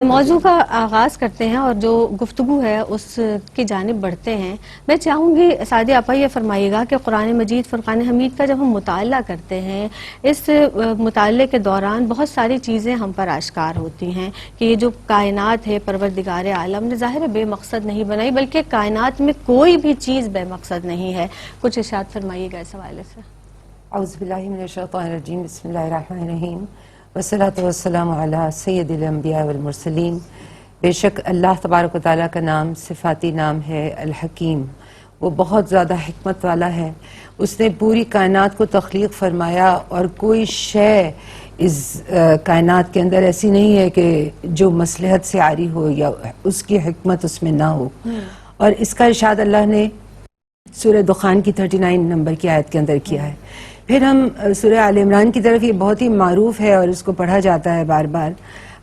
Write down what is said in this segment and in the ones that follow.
موضوع کا آغاز کرتے ہیں اور جو گفتگو ہے اس کی جانب بڑھتے ہیں. میں چاہوں گی سعدیہ آپا یہ فرمائیے گا کہ قرآن مجید فرقان حمید کا جب ہم مطالعہ کرتے ہیں اس مطالعے کے دوران بہت ساری چیزیں ہم پر آشکار ہوتی ہیں کہ یہ جو کائنات ہے پروردگار عالم نے ظاہر بے مقصد نہیں بنائی بلکہ کائنات میں کوئی بھی چیز بے مقصد نہیں ہے. کچھ ارشاد فرمائیے گا اس حوالے سے. اعوذ باللہ من الشیطان الرجیم بسم اللہ الرحمن الرحیم والصلاة والسلام علی سید الانبیاء والمرسلین. بے شک اللہ تبارک و تعالیٰ کا نام صفاتی نام ہے الحکیم. وہ بہت زیادہ حکمت والا ہے. اس نے پوری کائنات کو تخلیق فرمایا اور کوئی شے اس کائنات کے اندر ایسی نہیں ہے کہ جو مصلحت سے عاری ہو یا اس کی حکمت اس میں نہ ہو. اور اس کا ارشاد اللہ نے سورہ دخان کی 39 نمبر کی آیت کے اندر کیا ہے. پھر ہم سورہ آل عمران کی طرف، یہ بہت ہی معروف ہے اور اس کو پڑھا جاتا ہے بار بار،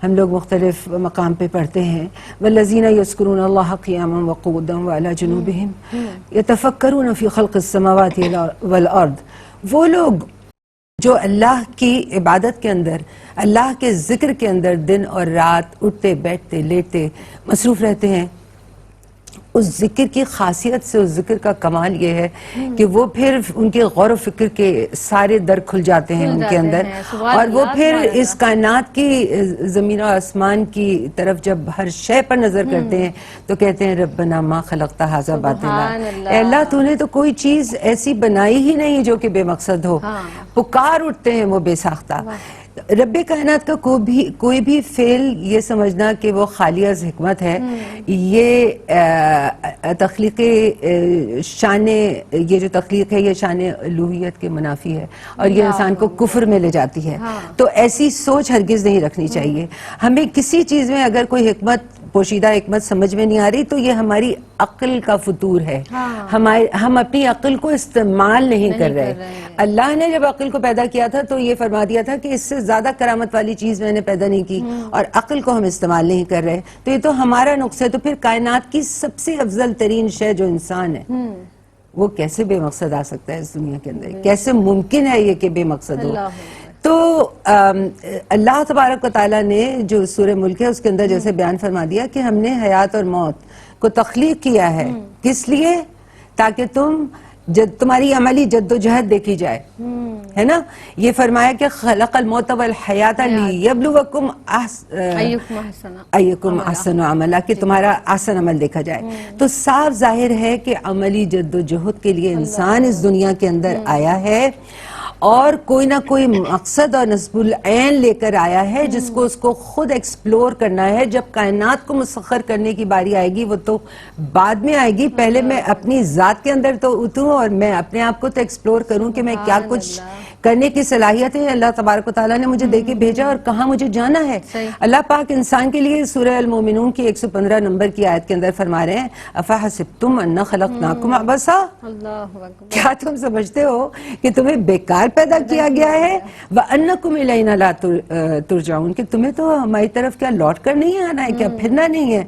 ہم لوگ مختلف مقام پہ پڑھتے ہیں. والذین یذکرون اللہ قیاما وقعودا وعلی جنوبہم یتفکرون فی خلق السماوات والارض. وہ لوگ جو اللہ کی عبادت کے اندر، اللہ کے ذکر کے اندر دن اور رات اٹھتے بیٹھتے لیٹتے مصروف رہتے ہیں. اس ذکر کی خاصیت سے، اس ذکر کا کمال یہ ہے کہ وہ پھر ان کے غور و فکر کے سارے در کھل جاتے ہیں ان کے اندر، اور وہ پھر اس کائنات کی زمین و آسمان کی طرف جب ہر شے پر نظر کرتے ہیں تو کہتے ہیں ربنا ما خلقت ھذا باطلا. اے اللہ تو نے تو کوئی چیز ایسی بنائی ہی نہیں جو کہ بے مقصد ہو. پکار اٹھتے ہیں وہ بے ساختہ. رب کائنات کا کوئی بھی فعل یہ سمجھنا کہ وہ خالی از حکمت ہے، یہ تخلیق شان، یہ جو تخلیق ہے یہ شان الوہیت کے منافی ہے اور یہ انسان کو کفر میں لے جاتی ہے. تو ایسی سوچ ہرگز نہیں رکھنی چاہیے. ہمیں کسی چیز میں اگر کوئی حکمت، پوشیدہ حکمت سمجھ میں نہیں آ رہی تو یہ ہماری عقل کا فطور ہے. ہم اپنی عقل کو استعمال نہیں کر رہے. اللہ نے جب عقل کو پیدا کیا تھا تو یہ فرما دیا تھا کہ اس سے زیادہ کرامت والی چیز میں نے پیدا نہیں کی، اور عقل کو ہم استعمال نہیں کر رہے. تو یہ تو ہمارا نقص ہے. تو پھر کائنات کی سب سے افضل ترین شے جو انسان ہے وہ کیسے بے مقصد آ سکتا ہے اس دنیا کے اندر؟ کیسے ممکن ہے یہ کہ بے مقصد ہو؟ تو اللہ تبارک و تعالیٰ نے جو سورہ ملک ہے اس کے اندر جیسے بیان فرما دیا کہ ہم نے حیات اور موت کو تخلیق کیا ہے. کس لیے؟ تاکہ تمہاری عملی جد و جہد دیکھی جائے، ہے نا. یہ فرمایا کہ خلق الموت والحیات لیبلوکم ایکم احسن عملا، کہ تمہارا احسن عمل دیکھا جائے. تو صاف ظاہر ہے کہ عملی جد و جہد کے لیے انسان اس دنیا کے اندر آیا ہے اور کوئی نہ کوئی مقصد اور نصب العین لے کر آیا ہے جس کو اس کو خود ایکسپلور کرنا ہے. جب کائنات کو مسخر کرنے کی باری آئے گی وہ تو بعد میں آئے گی. پہلے میں اپنی ذات کے اندر تو اتروں اور میں اپنے آپ کو تو ایکسپلور کروں کہ میں کیا کچھ کرنے کی صلاحیت ہے اللہ تبارک و تعالیٰ نے مجھے دے کے بھیجا اور کہاں مجھے جانا ہے. اللہ پاک انسان کے لیے سورہ المومنون کی 115 نمبر کی آیت کے اندر فرما رہے ہیں افحسبتم انا خلقناکم عبثا، کیا تم سمجھتے ہو کہ تمہیں بیکار پیدا کیا گیا ہے؟ وَأَنَّكُمْ إِلَيْنَا لَا تُرْجَعُونَ، کہ تمہیں تو ہماری طرف کیا لوٹ کر نہیں آنا ہے، کیا پھرنا نہیں ہے.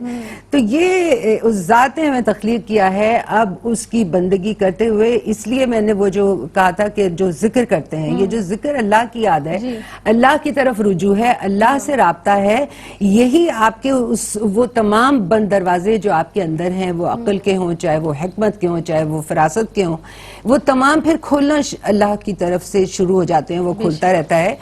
تو یہ اس ذات نے ہمیں تخلیق کیا ہے اب اس کی بندگی کرتے ہوئے. اس لیے میں نے وہ جو کہا تھا کہ جو ذکر کرتے ہیں، یہ جو ذکر اللہ کی یاد ہے، اللہ کی طرف رجوع ہے، اللہ سے رابطہ ہے. یہی آپ کے وہ تمام بند دروازے جو آپ کے اندر ہیں، وہ عقل کے ہوں، چاہے وہ حکمت کے ہوں، چاہے وہ فراست کے ہوں، وہ تمام پھر کھولنا اللہ کی طرف سے شروع ہو جاتے ہیں. وہ کھولتا رہتا ہے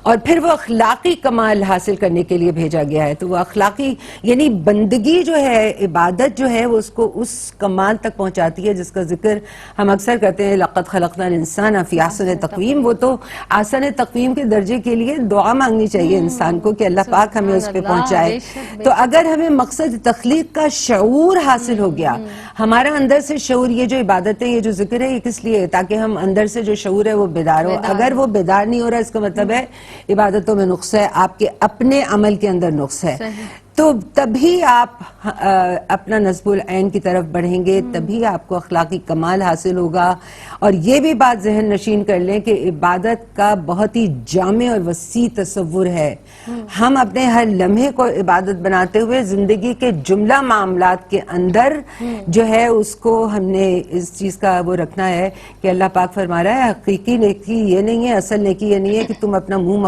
اور پھر وہ اخلاقی کمال حاصل کرنے کے لیے بھیجا گیا ہے. تو وہ اخلاقی یعنی بندگی جو ہے، عبادت جو ہے، وہ اس کو اس کمال تک پہنچاتی ہے جس کا ذکر ہم اکثر کرتے ہیں، لقد خلقنا الانسان فی احسن تقویم. وہ تو احسن تقویم کے درجے کے لیے دعا مانگنی چاہیے انسان کو کہ اللہ پاک ہمیں اس پہ پہنچائے. تو اگر ہمیں مقصد تخلیق کا شعور حاصل ہو گیا، ہمارا اندر سے شعور، یہ جو عبادت ہے، یہ جو ذکر ہے، یہ کس لیے ہے؟ تاکہ ہم اندر سے جو شعور ہے وہ بیدار ہو. اگر وہ بیدار نہیں ہو رہا، اس کا مطلب ہے عبادتوں میں نقص ہے، آپ کے اپنے عمل کے اندر نقص ہے. تو تبھی آپ اپنا نصب العین کی طرف بڑھیں گے، تبھی آپ کو اخلاقی کمال حاصل ہوگا. اور یہ بھی بات ذہن نشین کر لیں کہ عبادت کا بہت ہی جامع اور وسیع تصور ہے. ہم اپنے ہر لمحے کو عبادت بناتے ہوئے زندگی کے جملہ معاملات کے اندر جو ہے اس کو ہم نے اس چیز کا وہ رکھنا ہے کہ اللہ پاک فرما رہا ہے حقیقی نیکی یہ نہیں ہے، اصل نیکی یہ نہیں ہے کہ تم اپنا منہ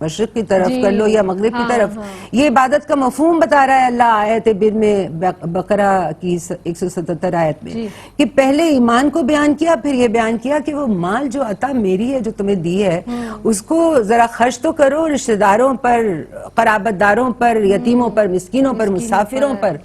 مشرق کی طرف جی، کر لو یا مغرب کی ہاں، طرف، ہاں۔ یہ عبادت کا مفہوم بتا رہا ہے اللہ آیت بر میں بقرہ کی 177 آیت میں، جی۔ کہ پہلے ایمان کو بیان کیا، پھر یہ بیان کیا کہ وہ مال جو عطا میری ہے جو تمہیں دی ہے اس کو ذرا خرچ تو کرو، رشتہ داروں پر، قرابت داروں پر، یتیموں پر، مسکینوں پر، مسافروں پر،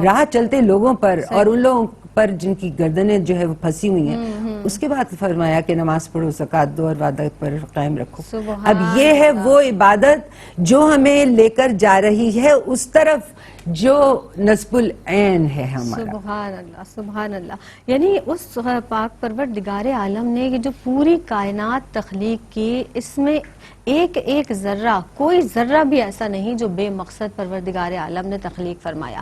راہ چلتے لوگوں پر، اور ان لوگوں پر جن کی گردنیں جو ہے وہ پھنسی ہوئی ہیں۔ اس کے بعد فرمایا کہ نماز پڑھو، زکوٰۃ دو، اور وعدہ پر قائم رکھو۔ اب یہ ہے وہ عبادت جو ہمیں لے کر جا رہی ہے اس طرف جو نصب العین ہے ہمارا۔ سبحان اللہ، سبحان اللہ، یعنی اس پاک پروردگار عالم نے یہ جو پوری کائنات تخلیق کی، اس میں ایک ایک ذرہ، کوئی ذرہ بھی ایسا نہیں جو بے مقصد پروردگار عالم نے تخلیق فرمایا۔